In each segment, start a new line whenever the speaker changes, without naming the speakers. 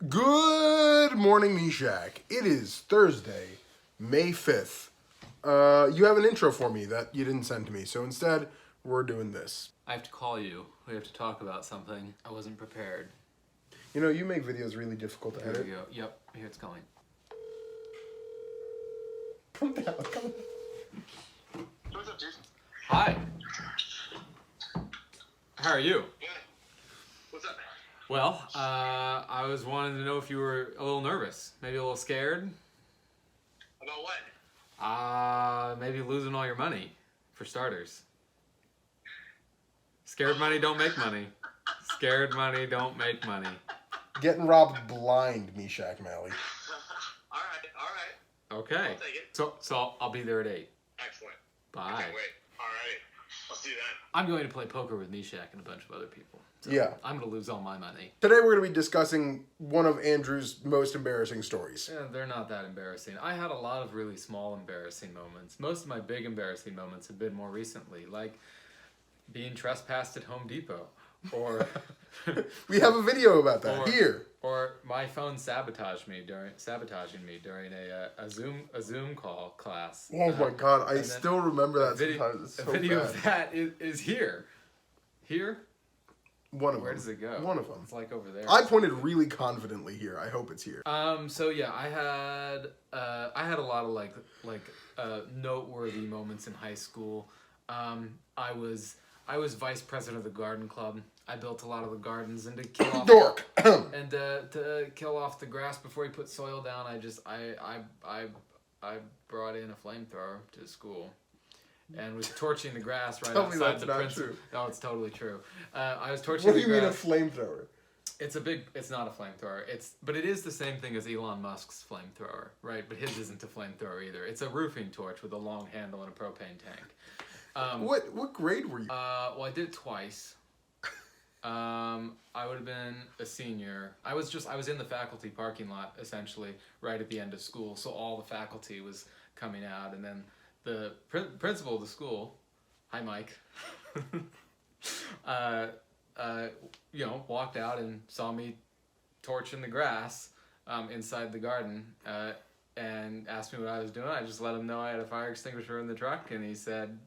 Good morning, Meshach. It is Thursday, May 5th. You have an intro for me that you didn't send to me, so instead, we're doing this.
I have to call you. We have to talk about something. I wasn't prepared.
You know, you make videos really difficult to edit.
Here we go. Yep, here it's going.
Come down, come down.
What's up, dude?
Hi. How are you?
Good. What's up?
Well, I was wanting to know if you were a little nervous, maybe a little scared.
About what?
Maybe losing all your money, for starters. Scared money don't make money. Scared money don't make money.
Getting robbed blind, Meshach Malley.
All right.
Okay.
I'll take it.
So I'll be there at 8.
Excellent.
Bye.
I can't wait. All right. I'll see you then.
I'm going to play poker with Meshach and a bunch of other people. So
Yeah.
I'm going to lose all my money.
Today we're going to be discussing one of Andrew's most embarrassing stories.
Yeah, they're not that embarrassing. I had a lot of really small embarrassing moments. Most of my big embarrassing moments have been more recently, like being trespassed at Home Depot, or
We have a video about that
Or-
here.
or my phone sabotaging me during a Zoom call class.
Oh my god, I
and then
still remember that
video,
sometimes. It's so
a video
bad.
of that is here. Here?
One of
Where
them.
does it go?
One of them.
It's like over there.
I pointed really confidently here. I hope it's here.
So yeah, I had a lot of like noteworthy moments in high school. I was vice president of the garden club. I built a lot of the gardens, and to kill off
Dork.
and to kill off the grass before you put soil down, I brought in a flamethrower to school, and was torching the grass right
Tell me
outside
that's
the
not
principal.
true.
No, it's totally true. I was torching
What do
the
you mean a
grass.
flamethrower?
It's not a flamethrower. But it is the same thing as Elon Musk's flamethrower, right? But his isn't a flamethrower either. It's a roofing torch with a long handle and a propane tank.
What grade were you?
Well, I did it twice. I would have been a senior. I was in the faculty parking lot, essentially, right at the end of school. So all the faculty was coming out, and then the principal of the school, hi Mike, walked out and saw me torching the grass inside the garden, and asked me what I was doing. I just let him know I had a fire extinguisher in the truck, and he said,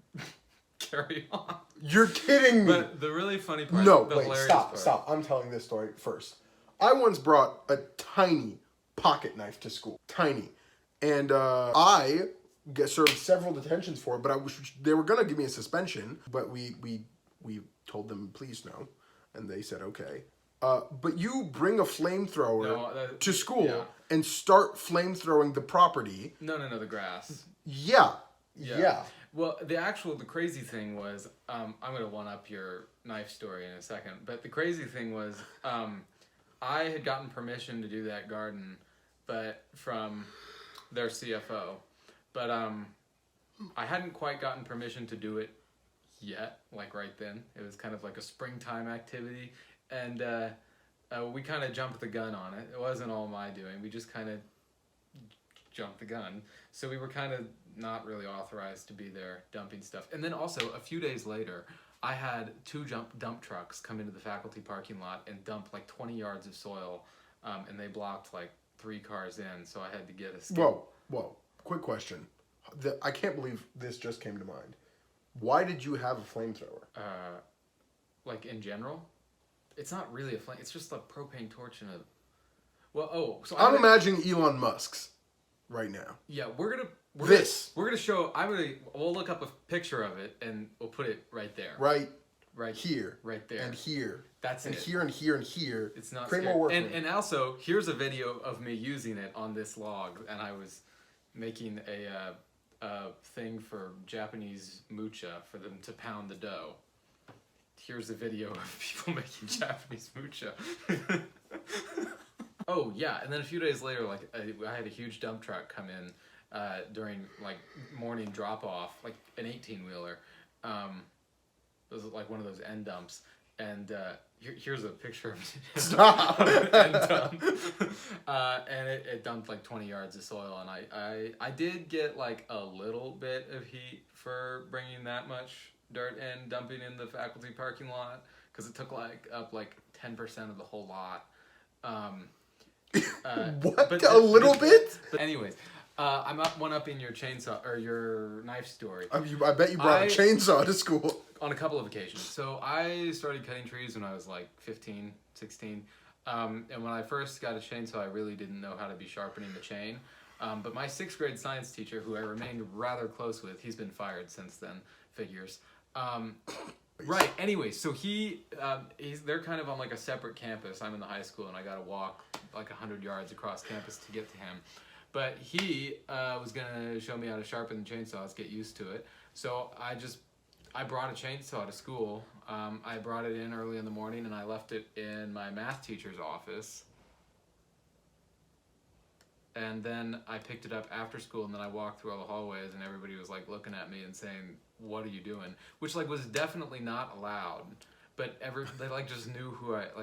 carry on.
You're kidding me.
But the really funny part,
No,
the
wait,
hilarious
stop,
part,
stop. I'm telling this story first. I once brought a tiny pocket knife to school. Tiny. And I served several detentions for it, but they were going to give me a suspension, but we told them, please no. And they said, okay. But you bring a flamethrower to school
yeah.
and start flamethrowing the property.
No, the grass.
Yeah.
Well, the crazy thing was, I'm going to one-up your knife story in a second, but the crazy thing was, I had gotten permission to do that garden, but from their CFO, but I hadn't quite gotten permission to do it yet, like right then. It was kind of like a springtime activity, and we kind of jumped the gun on it. It wasn't all my doing. We just kind of jumped the gun. So we were kind of not really authorized to be there dumping stuff. And then also, a few days later, I had 2 dump trucks come into the faculty parking lot and dump like 20 yards of soil, and they blocked like 3 cars in, so I had to get a skid.
Whoa. Quick question. I can't believe this just came to mind. Why did you have a flamethrower?
Like in general? It's not really a flame. It's just a propane torch and a... Well, so
I'm imagining Elon Musk's right now.
Yeah, we're gonna show. We'll look up a picture of it and we'll put it right there.
Right
here. Right there.
And here.
That's
and
it.
Here and here and here.
It's not
create
scary.
more work.
And also, here's a video of me using it on this log, and I was making a thing for Japanese mucha for them to pound the dough. Here's a video of people making Japanese mucha. Oh yeah, and then a few days later, like I had a huge dump truck come in during like morning drop off, like an 18-wheeler. It was like one of those end dumps, and here's a picture of me.
Stop.
End dump. And it dumped like 20 yards of soil, and I did get like a little bit of heat for bringing that much dirt and dumping in the faculty parking lot, because it took up 10% of the whole lot.
What? A little bit?
But anyways, I'm one-upping your chainsaw or your knife story.
I bet you brought a chainsaw to school.
On a couple of occasions. So I started cutting trees when I was like 15, 16. And when I first got a chainsaw, I really didn't know how to be sharpening the chain. But my 6th grade science teacher, who I remained rather close with, he's been fired since then, figures. Right, anyway, so they're kind of on like a separate campus. I'm in the high school and I gotta walk like 100 yards across campus to get to him. But he was gonna show me how to sharpen the chainsaws, get used to it. So I brought a chainsaw to school. I brought it in early in the morning and I left it in my math teacher's office. And then I picked it up after school and then I walked through all the hallways and everybody was like looking at me and saying, "What are you doing?" Which like was definitely not allowed. But they like just knew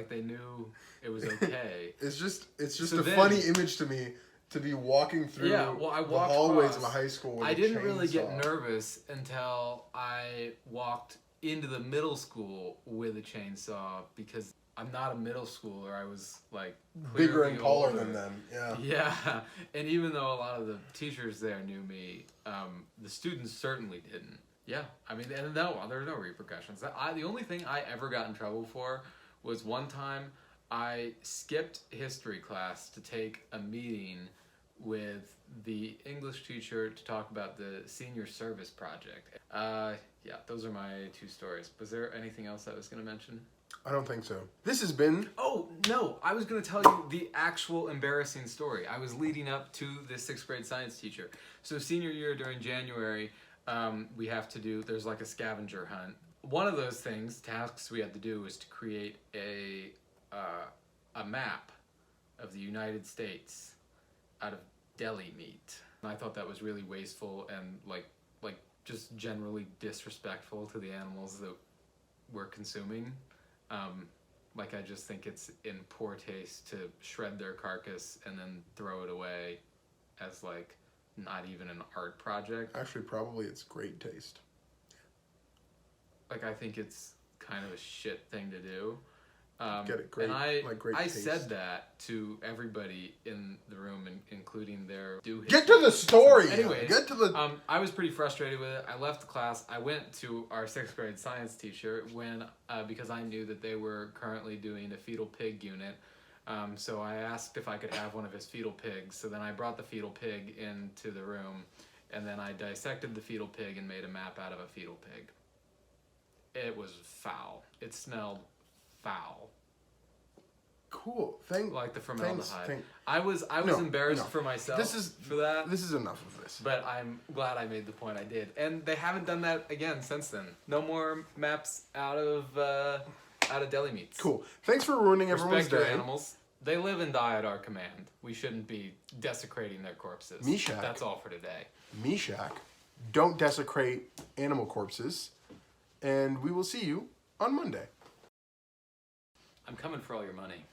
they knew it was okay.
It's just a funny image to me to be walking through the hallways of a high school with
I
a
didn't
chainsaw.
really get nervous until I walked into the middle school with a chainsaw because I'm not a middle schooler. I was like
bigger and taller
older
than them. Yeah.
Yeah, and even though a lot of the teachers there knew me, the students certainly didn't. Yeah, I mean, and there were no repercussions. The only thing I ever got in trouble for was one time I skipped history class to take a meeting with the English teacher to talk about the senior service project. Yeah, those are my 2 stories. Was there anything else I was going to mention?
I don't think so. This has been...
Oh, no, I was going to tell you the actual embarrassing story. I was leading up to the 6th grade science teacher. So senior year during January, we have to do, there's like a scavenger hunt. One of those tasks we had to do was to create a map of the United States out of deli meat. And I thought that was really wasteful and like just generally disrespectful to the animals that we're consuming. I just think it's in poor taste to shred their carcass and then throw it away as like not even an art project.
Actually, probably it's great taste.
Like I think it's kind of a shit thing to do.
Get it great,
and I
taste.
said that to everybody in the room, including their
Get to the story.
Anyways,
get to the.
I was pretty frustrated with it. I left the class. I went to our 6th grade science teacher because I knew that they were currently doing a fetal pig unit. So I asked if I could have one of his fetal pigs. So then I brought the fetal pig into the room, and then I dissected the fetal pig and made a map out of a fetal pig. It was foul. It smelled foul.
Cool.
Like the formaldehyde. I was embarrassed for myself for that.
This is enough of this.
But I'm glad I made the point I did. And they haven't done that again since then. No more maps out of deli meats.
Cool. Thanks for ruining everyone's
Respect your
day.
Animals. They live and die at our command. We shouldn't be desecrating their corpses.
Meshach.
That's all for today.
Meshach, don't desecrate animal corpses. And we will see you on Monday.
I'm coming for all your money.